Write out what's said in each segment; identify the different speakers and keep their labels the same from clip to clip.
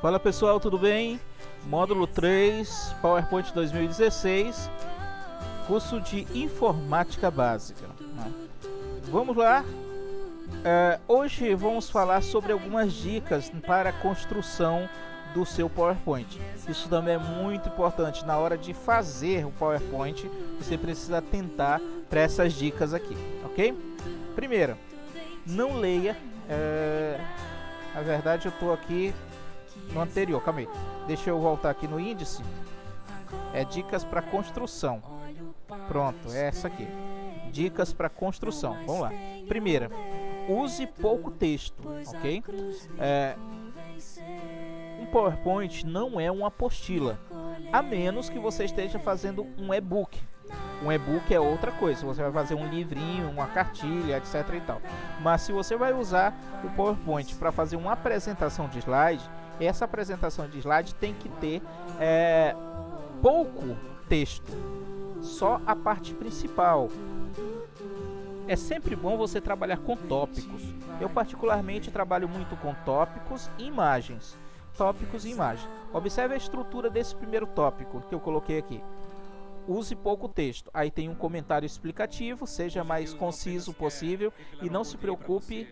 Speaker 1: Fala pessoal, tudo bem? Módulo 3, PowerPoint 2016, curso de Informática Básica. Vamos lá. Hoje vamos falar sobre algumas dicas para a construção do seu PowerPoint. Isso também é muito importante. Na hora de fazer o PowerPoint, você precisa atentar para essas dicas aqui, ok? Primeiro, não leia. Na verdade eu estou aqui no anterior, calma aí. Deixa eu voltar aqui no índice. Dicas para construção. Pronto, é essa aqui. Dicas para construção. Vamos lá. Primeira, use pouco texto, ok? Um PowerPoint não é uma apostila, a menos que você esteja fazendo um e-book. Um e-book é outra coisa, você vai fazer um livrinho, uma cartilha, etc e tal. Mas se você vai usar o PowerPoint para fazer uma apresentação de slide, essa apresentação de slide tem que ter pouco texto, só a parte principal. É sempre bom você trabalhar com tópicos. Eu particularmente trabalho muito com tópicos e imagens. Tópicos e imagens. Observe a estrutura desse primeiro tópico que eu coloquei aqui. Use pouco texto. Aí tem um comentário explicativo, seja mais conciso possível e não se preocupe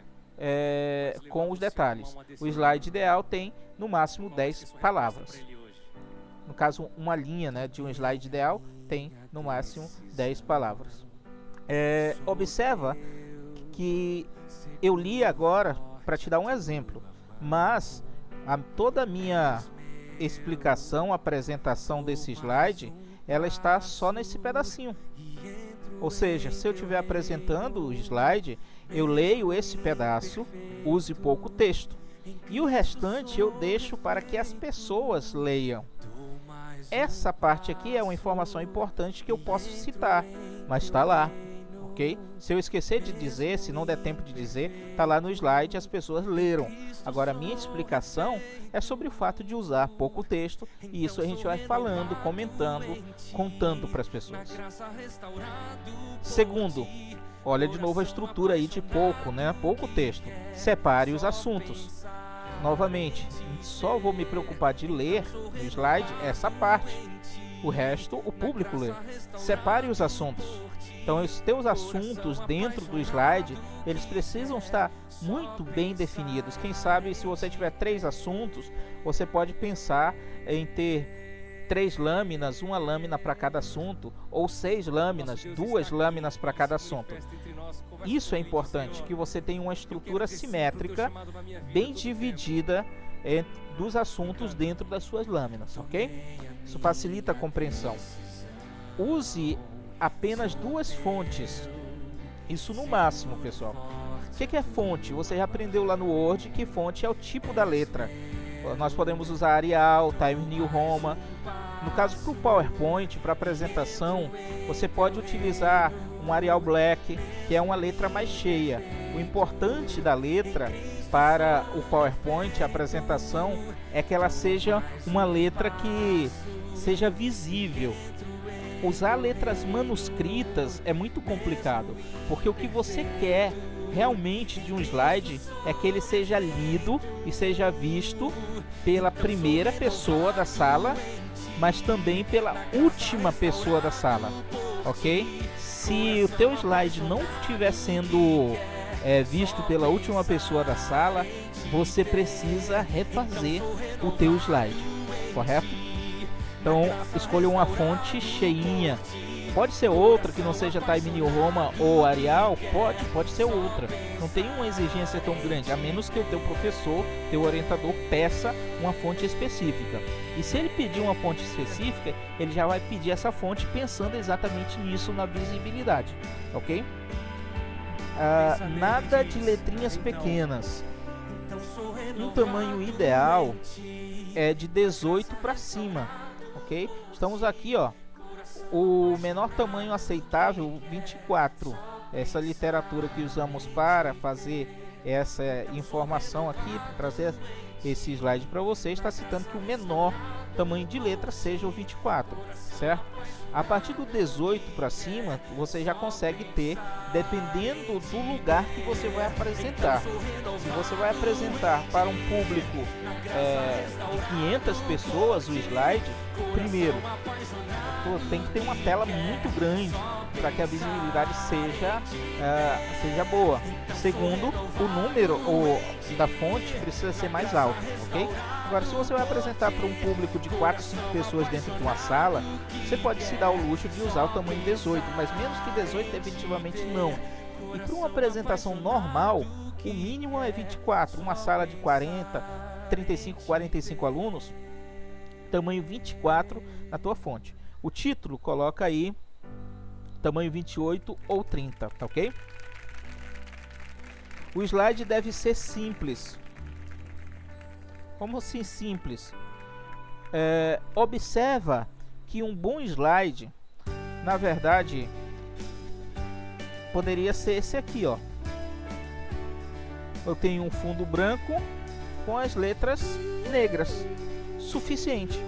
Speaker 1: com os detalhes. O slide ideal tem no máximo 10 palavras. No caso, uma linha, né, de um slide ideal tem no máximo 10 palavras. Observa que eu li agora para te dar um exemplo, mas toda a minha explicação, apresentação desse slide, ela está só nesse pedacinho. Ou seja, se eu estiver apresentando o slide, eu leio esse pedaço, use pouco texto. E o restante eu deixo para que as pessoas leiam. Essa parte aqui é uma informação importante que eu posso citar, mas está lá. Okay? Se eu esquecer de dizer, se não der tempo de dizer, está lá no slide, as pessoas leram. Agora, a minha explicação é sobre o fato de usar pouco texto, e isso a gente vai falando, comentando, contando para as pessoas. Segundo, olha de novo a estrutura aí de pouco texto. Separe os assuntos. Novamente, só vou me preocupar de ler no slide essa parte. O resto, o público lê. Separe os assuntos. Então, os teus assuntos dentro do slide, eles precisam estar muito bem definidos. Quem sabe, se você tiver 3 assuntos, você pode pensar em ter 3 lâminas, uma lâmina para cada assunto, ou 6 lâminas, 2 lâminas para cada assunto. Isso é importante, que você tenha uma estrutura simétrica, bem dividida dos assuntos dentro das suas lâminas, ok? Isso facilita a compreensão. Use apenas 2 fontes. Isso no máximo, pessoal. O que é fonte? Você já aprendeu lá no Word que fonte é o tipo da letra. Nós podemos usar Arial, Times New Roman. No caso, para o PowerPoint, para apresentação, você pode utilizar um Arial Black, que é uma letra mais cheia. O importante da letra para o PowerPoint, a apresentação, é que ela seja uma letra que seja visível. Usar letras manuscritas é muito complicado, porque o que você quer realmente de um slide é que ele seja lido e seja visto pela primeira pessoa da sala, mas também pela última pessoa da sala, ok? Se o teu slide não estiver sendo visto pela última pessoa da sala, você precisa refazer o teu slide, correto? Então, escolha uma fonte cheinha. Pode ser outra que não seja Times New Roman ou Arial, pode ser outra. Não tem uma exigência tão grande, a menos que o teu professor, teu orientador, peça uma fonte específica. E se ele pedir uma fonte específica, ele já vai pedir essa fonte pensando exatamente nisso, na visibilidade, ok? Nada de letrinhas pequenas. Um tamanho ideal é de 18 para cima, ok? Estamos aqui, ó. O menor tamanho aceitável, 24. Essa literatura que usamos para fazer essa informação aqui, trazer esse slide para você, está citando que o menor tamanho de letra seja o 24, certo? A partir do 18 para cima, você já consegue ter, dependendo do lugar que você vai apresentar. Se você vai apresentar para um público de 500 pessoas o slide, primeiro, tem que ter uma tela muito grande para que a visibilidade seja boa. Segundo, o número da fonte precisa ser mais alto, ok? Agora, se você vai apresentar para um público de 4, 5 pessoas dentro de uma sala, você pode se dar o luxo de usar o tamanho 18, mas menos que 18 definitivamente não. E para uma apresentação normal, o mínimo é 24. Uma sala de 40, 35, 45 alunos, tamanho 24 na tua fonte. O título, coloca aí tamanho 28 ou 30, tá ok? O slide deve ser simples. Como assim simples? Observa que um bom slide, na verdade, poderia ser esse aqui, ó. Eu tenho um fundo branco com as letras negras, suficiente.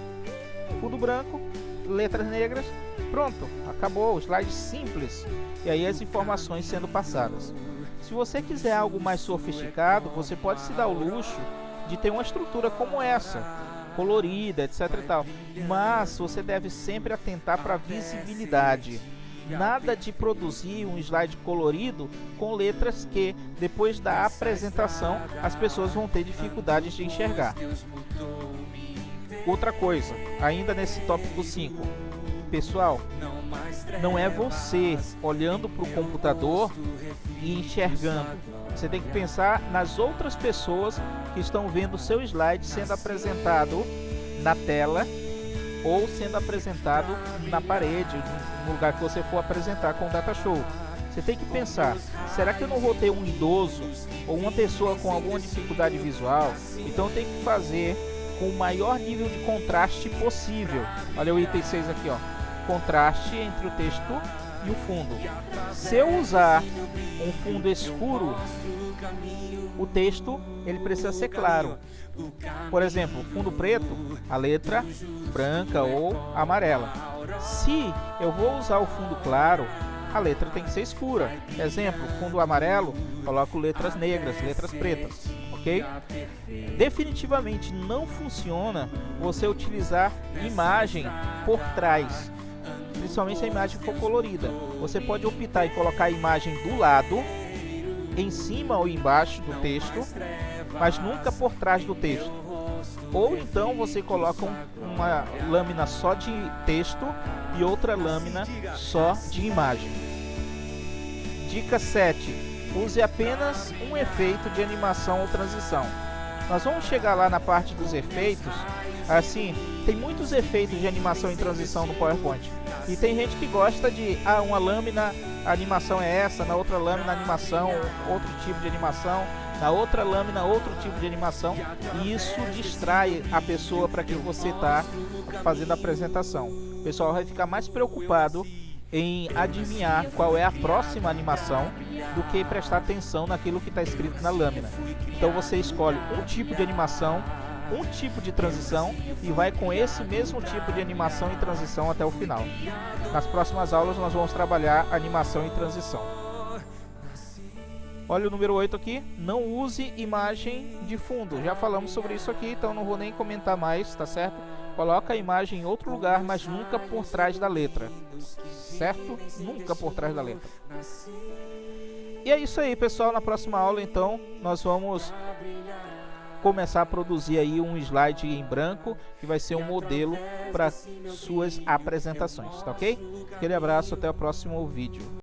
Speaker 1: Fundo branco, letras negras, pronto, acabou, o slide simples. E aí as informações sendo passadas. Se você quiser algo mais sofisticado, você pode se dar o luxo de ter uma estrutura como essa, colorida, etc e tal. Mas você deve sempre atentar para a visibilidade. Nada de produzir um slide colorido com letras que, depois da apresentação, as pessoas vão ter dificuldades de enxergar. Outra coisa, ainda nesse tópico 5, pessoal, não é você olhando para o computador e enxergando. Você tem que pensar nas outras pessoas que estão vendo o seu slide sendo apresentado na tela ou sendo apresentado na parede, no lugar que você for apresentar com o Data Show. Você tem que pensar, será que eu não vou ter um idoso ou uma pessoa com alguma dificuldade visual? Então tem que fazer com o maior nível de contraste possível. Olha o item 6 aqui, ó. Contraste entre o texto e o fundo. Se eu usar um fundo escuro, o texto ele precisa ser claro. Por exemplo, fundo preto, a letra branca ou amarela. Se eu vou usar o fundo claro, a letra tem que ser escura. Exemplo, fundo amarelo, coloco letras negras, letras pretas, ok? Definitivamente não funciona você utilizar imagem por trás, principalmente se a imagem for colorida. Você pode optar em colocar a imagem do lado, em cima ou embaixo do texto, mas nunca por trás do texto. Ou então você coloca uma lâmina só de texto e outra lâmina só de imagem. Dica 7. Use apenas um efeito de animação ou transição. Nós vamos chegar lá na parte dos efeitos. Assim, tem muitos efeitos de animação e transição no PowerPoint. E tem gente que gosta de, uma lâmina, a animação é essa, na outra lâmina a animação, outro tipo de animação, na outra lâmina outro tipo de animação, e isso distrai a pessoa para que você está fazendo a apresentação. O pessoal vai ficar mais preocupado em adivinhar qual é a próxima animação do que prestar atenção naquilo que está escrito na lâmina. Então você escolhe um tipo de animação, um tipo de transição e vai com esse mesmo tipo de animação e transição até o final. Nas próximas aulas nós vamos trabalhar animação e transição. Olha o número 8 aqui, não use imagem de fundo. Já falamos sobre isso aqui, então não vou nem comentar mais, tá certo? Coloca a imagem em outro lugar, mas nunca por trás da letra, certo? Nunca por trás da letra. E é isso aí, pessoal. Na próxima aula, então, nós vamos começar a produzir aí um slide em branco que vai ser um modelo para suas apresentações, tá ok? Aquele abraço, até o próximo vídeo.